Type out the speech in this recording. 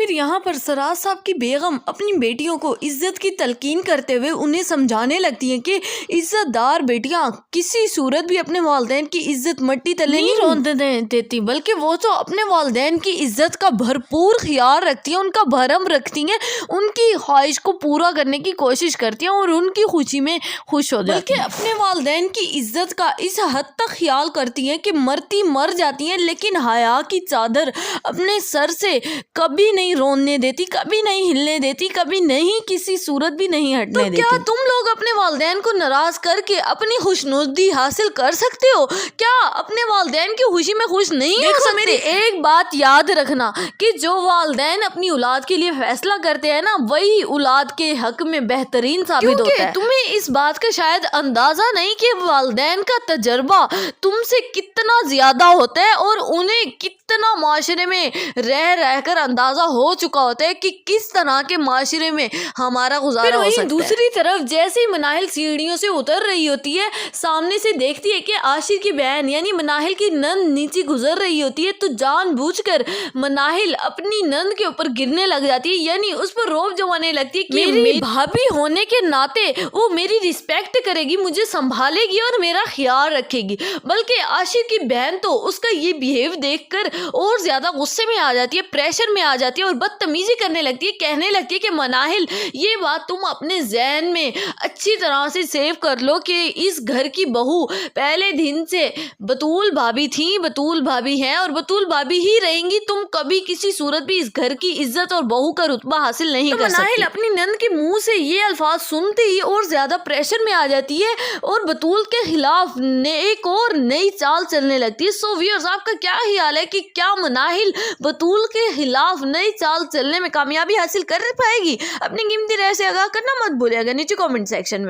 پھر یہاں پر سراج صاحب کی بیگم اپنی بیٹیوں کو عزت کی تلقین کرتے ہوئے انہیں سمجھانے لگتی ہیں کہ عزت دار بیٹیاں کسی صورت بھی اپنے والدین کی عزت مٹی تلے نہیں روننے دیتی، بلکہ وہ تو اپنے والدین کی عزت کا بھرپور خیال رکھتی ہیں، ان کا بھرم رکھتی ہیں، ان کی خواہش کو پورا کرنے کی کوشش کرتی ہیں اور ان کی خوشی میں خوش ہو جاتی ہیں، بلکہ اپنے والدین کی عزت کا اس حد تک خیال کرتی ہیں کہ مرتی مر جاتی ہیں لیکن حیا کی چادر اپنے سر سے کبھی نہیں روننے دیتی، کبھی نہیں ہلنے دیتی، کبھی نہیں کسی صورت بھی نہیں ہٹنے دیتی۔ تو کیا تم لوگ اپنے والدین کو ناراض کر کے اپنی خوشنودی حاصل کر سکتے ہو؟ کیا اپنے والدین کی خوشی میں خوش نہیں ہو سکتے؟ میری ایک بات یاد رکھنا کہ جو والدین اپنی اولاد کے لیے فیصلہ کرتے ہیں نا، وہی اولاد کے حق میں بہترین ثابت ہوتا ہے۔ تمہیں اس بات کا شاید اندازہ نہیں کہ والدین کا تجربہ تم سے کتنا زیادہ ہوتا ہے اور انہیں کتنا معاشرے میں رہ کر اندازہ ہو چکا ہوتا ہے کہ کس طرح کے معاشرے میں ہمارا گزارا ہو سکتا ہے۔ دوسری طرف جیسے ہی مناہل سیڑھیوں سے اتر رہی ہوتی ہے، سامنے سے دیکھتی ہے کہ عاشر کی بہن یعنی مناہل کی نند نیچے گزر رہی ہوتی ہے، تو جان بوجھ کر مناہل اپنی نند کے اوپر گرنے لگ جاتی ہے، یعنی اس پر روب جمانے لگتی ہے کہ میری بھابھی ہونے کے ناطے وہ میری رسپیکٹ کرے گی، مجھے سنبھالے گی اور میرا خیال رکھے گی۔ بلکہ عاشر کی بہن تو اس کا یہ بیہیو دیکھ کر اور زیادہ غصے میں آ جاتی ہے، پریشر میں آ جاتی ہے اور بدتمیزی کرنے لگتی ہے، کہنے لگتی ہے کہ مناہل یہ بات تم اپنے ذہن میں اچھی طرح سے سیو کر لو کہ اس گھر کی بہو پہلے دن سے بطول بھابھی تھیں، بطول بھابھی ہیں اور بطول بھابھی ہی رہیں گی، تم کبھی کسی صورت بھی اس گھر کی عزت اور بہو کا رتبہ حاصل نہیں کر سکتی۔ مناہل اپنی نند کے منہ سے یہ الفاظ سنتے ہی اور زیادہ پریشر میں آ جاتی ہے اور بطول کے خلاف ایک اور نئی چال چلنے لگتی ہے۔ سو ویورز، آپ کا کیا خیال ہے کہ کیا مناہل بطول کے خلاف نئی چال چلنے میں کامیابی حاصل کر پائے گی؟ اپنی قیمتی رائے سے آگاہ کرنا مت بھولیے گا نیچے کامنٹ سیکشن میں۔